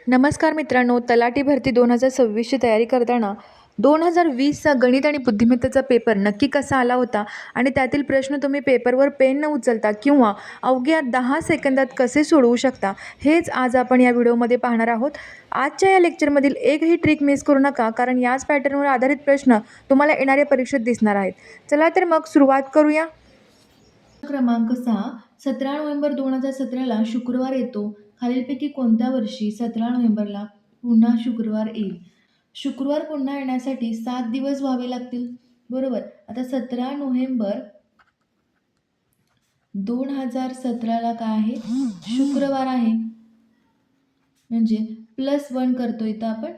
नमस्कार मित्रांनो, तलाठी भरती 2026ची तयारी करताना 2020चा गणित आणि बुद्धिमत्तेचा पेपर नक्की कसा आला होता आणि त्यातील प्रश्न तुम्ही पेपरवर पेन न उचलता किंवा अवघ्या 10 सेकंदात कसे सोडवू शकता, हेच आज आपण या व्हिडिओमध्ये पाहणार आहोत. आजच्या या लेक्चरमधील एकही ट्रिक मिस करू नका, कारण याच पॅटर्नवर आधारित प्रश्न तुम्हाला येणाऱ्या परीक्षेत दिसणार आहेत. चला तर मग सुरुवात करूया. क्रमांक 6. 17 नोव्हेंबर 2017ला शुक्रवार येतो. खालीलपैकी कोणत्या वर्षी 17 नोव्हेंबरला पुन्हा शुक्रवार येईल? शुक्रवार पुन्हा येण्यासाठी 7 दिवस व्हावे लागतील. बरोबर. आता 17 नोव्हेंबर 2017ला काय आहे? शुक्रवार आहे. म्हणजे +1 करतोय इथं आपण.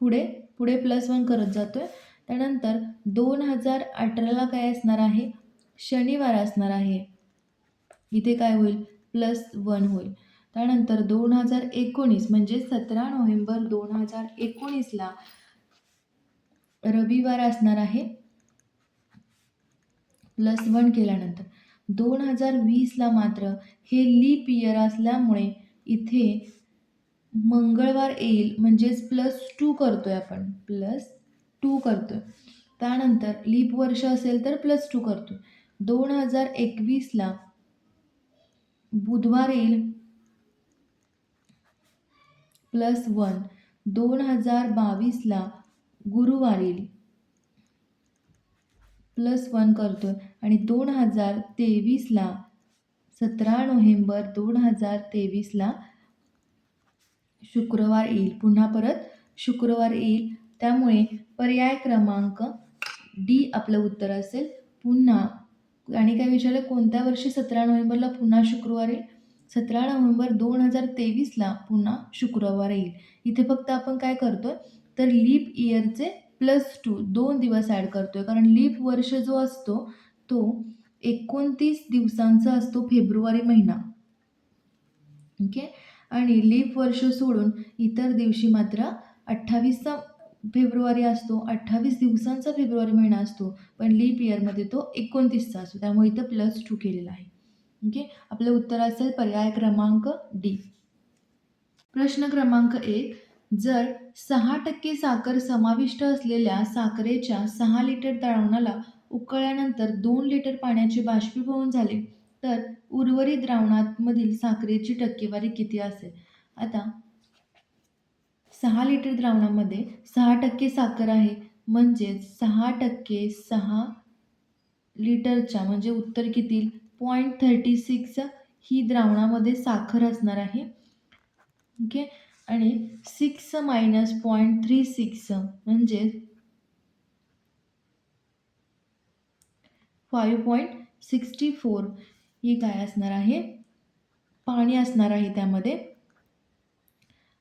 पुढे पुढे +1 करत जातोय. त्यानंतर 2018ला काय असणार आहे? शनिवार असणार आहे. इथे काय होईल? +1 होईल. त्यानंतर 2019 म्हणजे 17 नोव्हेंबर 2019ला रविवार असणार आहे. +1 केल्यानंतर 2020ला मात्र हे लीप इयर असल्यामुळे इथे मंगळवार येईल, म्हणजेच +2 करतोय आपण. +2 करतोय. त्यानंतर लीप वर्ष असेल तर +2 करतोय. 2021ला बुधवार येईल, +1. 2022ला गुरुवार येईल, +1 करतोय. आणि 2023ला 17 नोव्हेंबर 2023ला शुक्रवार येईल. पुन्हा परत शुक्रवार येईल. त्यामुळे पर्याय क्रमांक डी आपलं उत्तर असेल. पुन्हा आणि काय विचारलं, कोणत्या वर्षी 17 नोव्हेंबरला पुन्हा शुक्रवार येईल? 17 नोव्हेंबर 2023ला पुन्हा शुक्रवार येईल. इथे फक्त आपण काय करतोय, तर लीप इयरचे +2 2 दिवस ॲड करतोय, कारण लीप वर्ष जो असतो तो 29 दिवसांचा असतो, फेब्रुवारी महिना. ओके. आणि लीप वर्ष सोडून इतर दिवशी मात्र 28 फेब्रुवारी असतो. 28 दिवसांचा फेब्रुवारी महिना असतो, पण लीप इयरमध्ये तो 29चा असतो. त्यामुळे इथं +2 केलेला आहे. ओके. आपलं उत्तर असेल पर्याय क्रमांक डी. प्रश्न क्रमांक 1. जर 6% साखर समाविष्ट असलेल्या साखरेच्या 6 लिटर द्रावणाला उकळल्यानंतर 2 लिटर पाण्याचे बाष्पीभवन झाले, तर उर्वरित द्रावणामधील साखरेची टक्केवारी किती असेल? आता 6 लिटर द्रावणामध्ये 6% साखर आहे, म्हणजेच 6% 6 लिटरच्या म्हणजे उत्तर किती? 0.36 ही द्रावणामध्ये साखर असणार आहे. ओके. आणि 6 - 0.36 म्हणजे 5.64 ही काय असणार आहे? पाणी असणार आहे त्यामध्ये.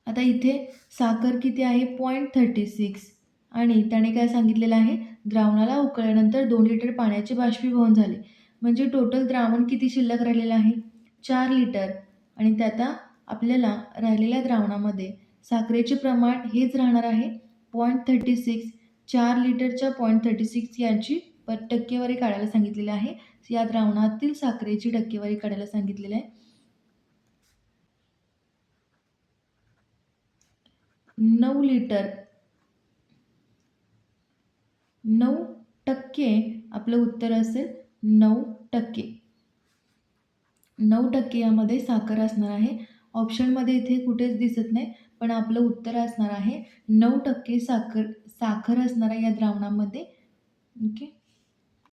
आता इथे साखर किती आहे? 0.36 आणि त्याने काय सांगितलेलं आहे? द्रावणाला उकळल्यानंतर 2 लिटर पाण्याचे बाष्पीभवन झाले. म्हणजे टोटल द्रावण किती शिल्लक राहिलेलं आहे? 4 लिटर. आणि त्यात आपल्याला राहिलेल्या द्रावणामध्ये साखरेचे प्रमाण हेच राहणार आहे, 0.36. 4 लिटरच्या 0.36 यांची टक्केवारी काढायला सांगितलेली आहे. या द्रावणातील साखरेची टक्केवारी काढायला सांगितलेली आहे. 9 लिटर 9% आपलं उत्तर असेल. 9% 9% यामध्ये साखर असणार आहे. ऑप्शनमध्ये इथे कुठेच दिसत नाही, पण आपलं उत्तर असणार आहे 9% साखर असणार आहे या द्रावणामध्ये. ओके.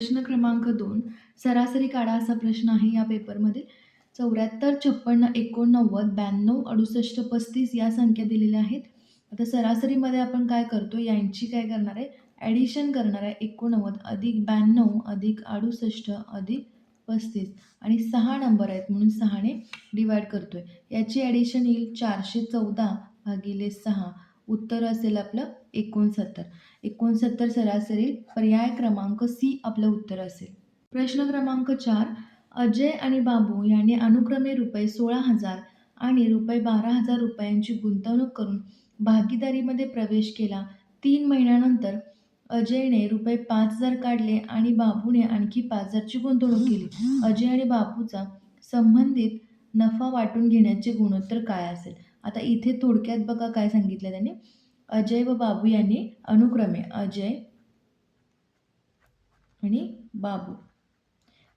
प्रश्न क्रमांक 2. सरासरी काढा असा प्रश्न आहे या पेपरमध्ये. 74, 56, 89, 92, 68, 35 या संख्या दिलेल्या आहेत. आता सरासरीमध्ये आपण काय करतो, यांची काय करणार आहे? ॲडिशन करणार आहे. 89 अधिक 92 अधिक 68 अधिक 35 आणि 6 नंबर आहेत म्हणून 6ने डिवाइड करतोय. याची ॲडिशन येईल 414 भागिले 6. उत्तर असेल आपलं 69. 69 सरासरी पर्याय क्रमांक सी आपलं उत्तर असेल. प्रश्न क्रमांक 4. अजय आणि बाबू यांनी अनुक्रमे ₹16,000 आणि ₹12,000 रुपयांची गुंतवणूक करून भागीदारीमध्ये प्रवेश केला. 3 महिन्यानंतर अजयने ₹5,000 काढले आणि बाबूने आणखी 5,000ची गुंतवणूक केली. अजय आणि बाबूचा संबंधित नफा वाटून घेण्याचे गुणोत्तर काय असेल? आता इथे थोडक्यात बघा काय सांगितलं त्यांनी. अजय व बाबू यांनी अनुक्रमे अजय आणि बाबू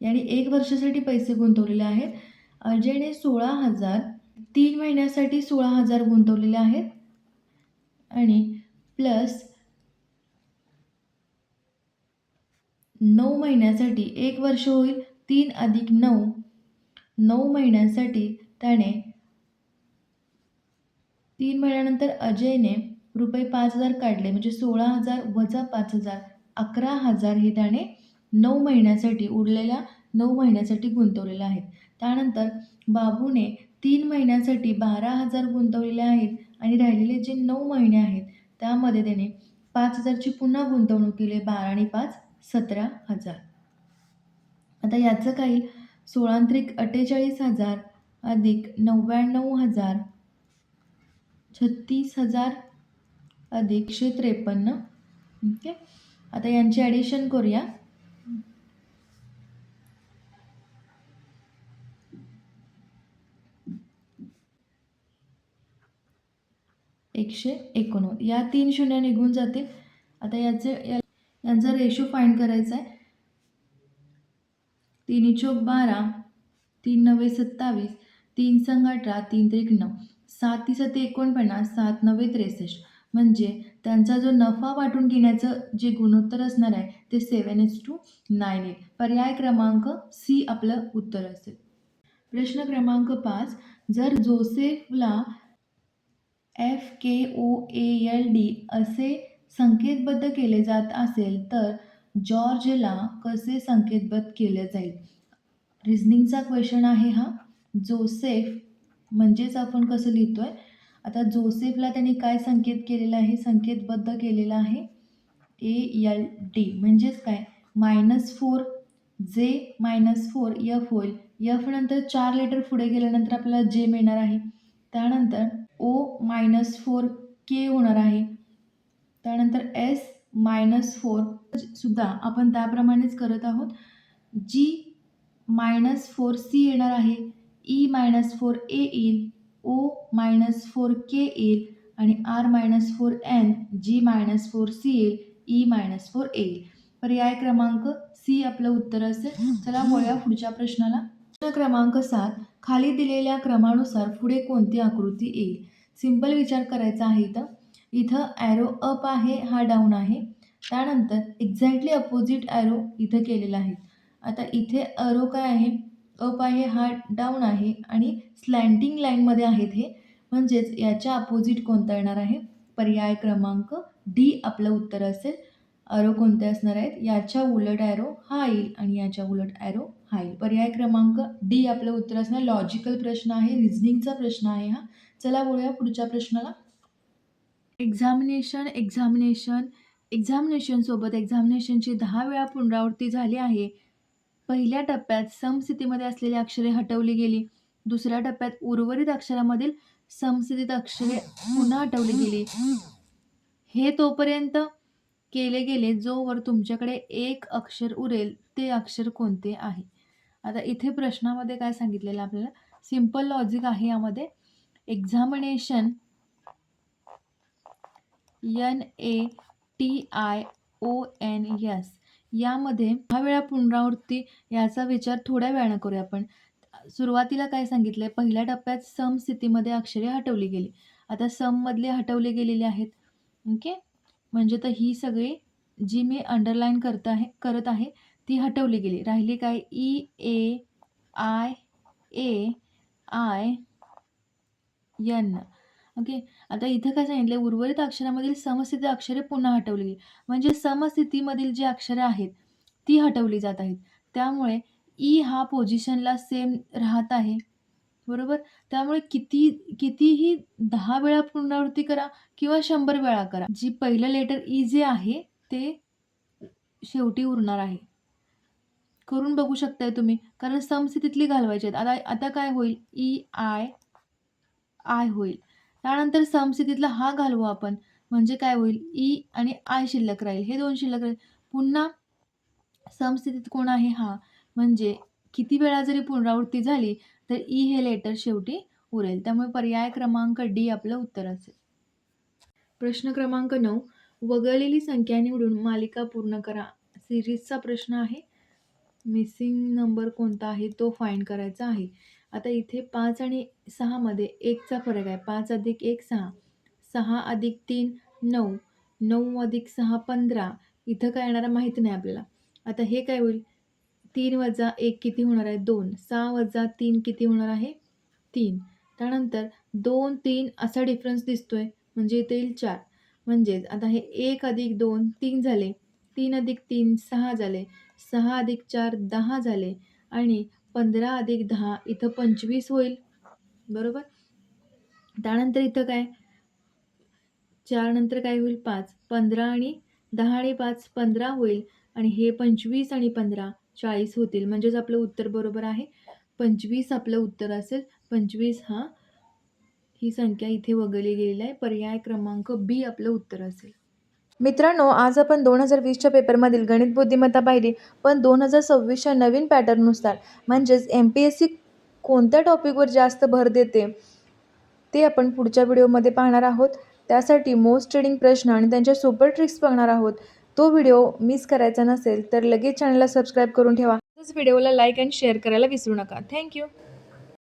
यांनी 1 वर्षासाठी पैसे गुंतवलेले आहेत. अजयने 16,000 3 महिन्यासाठी 16,000 गुंतवलेले आहेत आणि प्लस 9 महिन्यासाठी 1 वर्ष होईल 3 अधिक 9 9 महिन्यांसाठी त्याने 3 महिन्यानंतर अजयने रुपये 5,000 काढले म्हणजे 16,000 वजा 5,000 11,000 हे त्याने 9 महिन्यासाठी उरलेल्या 9 महिन्यासाठी गुंतवलेले आहेत. त्यानंतर बाबूने 3 महिन्यांसाठी 12,000 गुंतवलेले आहेत आणि राहिलेले जे 9 महिने आहेत त्यामध्ये त्याने 5,000ची पुन्हा गुंतवणूक केली. 12 आणि 5 17,000. आता याचं काही 16 त्रिक 48,000 अधिक 99,000 36,000 अधिक 153. ओके. आता यांची ॲडिशन करूया. एकशे 89 या 3 शून्य निघून जातील. आता यांचा रेशो फाइंड करायचा आहे. 3 चौक 12 3 नवे 27 3 संग 18 3 त्रिक 9 7 7 49 7 9 63 म्हणजे त्यांचा जो नफा वाटून घेण्याचं जे गुणोत्तर असणार आहे ते 7:9 येईल. पर्याय क्रमांक सी आपलं उत्तर असेल. प्रश्न क्रमांक 5 जर जोसेफला FKOALD असे संकेतबद्ध केले जात असेल तर जॉर्जला कसे संकेतबद्ध केले जाईल. रिझनिंगचा क्वेश्चन आहे हा. जोसेफ म्हणजेच आपण कसं लिहितोय. आता जोसेफला त्यांनी काय संकेत केलेला आहे, संकेतबद्ध केलेला आहे ALD म्हणजेच काय -4 जे -4 F होईल. F नंतर 4 लेटर पुढे गेल्यानंतर आपल्याला जे मिळणार आहे. त्यानंतर O-4 K होणार आहे. त्यानंतर S-4 सुद्धा आपण त्याप्रमाणेच करत आहोत. G-4 C येणार आहे. E-4 A येईल. O-4 K येईल आणि R-4 N G-4 C येईल. E-4 A येईल. पर्याय क्रमांक सी आपलं उत्तर असेल. चला वळूया पुढच्या प्रश्नाला. प्रश्न क्रमांक 7 खाली दिलेल्या क्रमानुसार पुढे कोणती आकृती येईल. सिंपल विचार करायचा आहे. इथं ॲरो अप आहे, हा डाऊन आहे. त्यानंतर एक्झॅक्टली अपोजिट ॲरो इथं केलेला आहे. आता इथे ॲरो काय आहे, अप आहे, हा डाऊन आहे आणि स्लॅन्टिंग लाईनमध्ये आहेत हे. म्हणजेच याच्या अपोजिट कोणता येणार आहे. पर्याय क्रमांक डी आपलं उत्तर असेल. ॲरो कोणते असणार आहेत, याच्या उलट ॲरो हा येईल आणि याच्या उलट ॲरो हा येईल. पर्याय क्रमांक डी आपलं उत्तर असणार. लॉजिकल प्रश्न आहे, रिझनिंगचा प्रश्न आहे हा. चला बोलूया पुढच्या प्रश्नाला. एक्झामिनेशन सोबत एक्झामिनेशनची 10 वेळा पुनरावृत्ती झाली आहे. पहिल्या टप्प्यात समस्थितीमध्ये असलेली अक्षरे हटवली गेली. दुसऱ्या टप्प्यात उर्वरित अक्षरामधील समस्थितीत अक्षरे पुन्हा हटवली गेली. हे तोपर्यंत केले गेले जोवर तुमच्याकडे एक अक्षर उरेल ते अक्षर कोणते आहे. आता इथे प्रश्नामध्ये काय सांगितलेलं आपल्याला, सिंपल लॉजिक आहे यामध्ये. एक्झामिनेशन NATIONS यामध्ये 10 वेळा पुनरावृत्ती याचा विचार थोड्या वेळानं करूया आपण. सुरुवातीला काय सांगितलं आहे, पहिल्या टप्प्यात सम स्थितीमध्ये अक्षरे हटवली गेली. आता सममधले हटवले गेलेले आहेत. ओके. म्हणजे तर ही सगळी जी मी अंडरलाईन करत आहे ती हटवली गेली. राहिली काय EAIAIN. ओके. आता इथं काय सांगितलं, उर्वरित अक्षरामधील समस्थिती अक्षरे पुन्हा हटवली गेली. म्हणजे समस्थितीमधील जी अक्षरे आहेत ती हटवली जात आहेत. त्यामुळे ई हा पोझिशनला सेम राहत आहे. बरोबर. त्यामुळे कितीही 10 वेळा पुनरावृत्ती करा किंवा 100 वेळा करा, जी पहिलं लेटर ई जे आहे ते शेवटी उरणार आहे. करून बघू शकताय तुम्ही, कारण समस्थितीतली घालवायची आहेत. आता काय होईल, आय होईल. त्यानंतर समस्थितीतला हा घालवू आपण, म्हणजे काय होईल, ई आणि आय शिल्लक राहील. हे 2 शिल्लक राहील. पुन्हा समस्थितीत कोण आहे, हा. म्हणजे किती वेळा जरी पुनरावृत्ती झाली तर ई हे लेटर शेवटी उरेल. त्यामुळे पर्याय क्रमांक डी आपलं उत्तर असेल. प्रश्न क्रमांक 9. वगळलेली संख्या निवडून मालिका पूर्ण करा. सिरीजचा प्रश्न आहे. मिसिंग नंबर कोणता आहे तो फाइंड करायचा आहे. आता इथे 5 आणि 6 मध्ये 1चा फरक आहे. 5 अधिक 1 6, 6 अधिक 3 9, 9 अधिक 6 15. इथं काय येणार माहिती नाही आपल्याला. आता हे काय होईल? 3 वजा 1 किती होणार आहे? 2. 6 वजा 3 किती होणार आहे? 3. त्यानंतर 2 3 असा डिफरन्स दिसतोय म्हणजे इथे येईल 4. म्हणजेच आता हे 1 अधिक 2 3 झाले. 3 अधिक 3 6 झाले. 6 अधिक 4 10 झाले आणि 15 अधिक 10 इथं 25 होईल. बरोबर? त्यानंतर इथं काय? 4 नंतर काय होईल? 5. 15 आणि 10 आणि 5 15 होईल आणि हे 25 आणि 15 40 होतील. म्हणजेच आपलं उत्तर बरोबर आहे. 25 आपलं उत्तर असेल. 25 ही संख्या इथे वगळली गेलेली आहे. पर्याय क्रमांक बी आपलं उत्तर असेल. मित्रांनो, आज आपण 2020च्या पेपरमधील गणित बुद्धिमत्ता पाहिली. पण 2026च्या नवीन पॅटर्ननुसार म्हणजेच MPSC कोणत्या टॉपिकवर जास्त भर देते ते आपण पुढच्या व्हिडिओमध्ये पाहणार आहोत. त्यासाठी मोस्ट ट्रेंडिंग प्रश्न आणि त्यांच्या सुपर ट्रिक्स बघणार आहोत. तो व्हिडिओ मिस करायचा नसेल तर लगेच चॅनलला सबस्क्राईब करून ठेवा. तसंच व्हिडिओला लाईक आणि शेअर करायला विसरू नका. थँक्यू.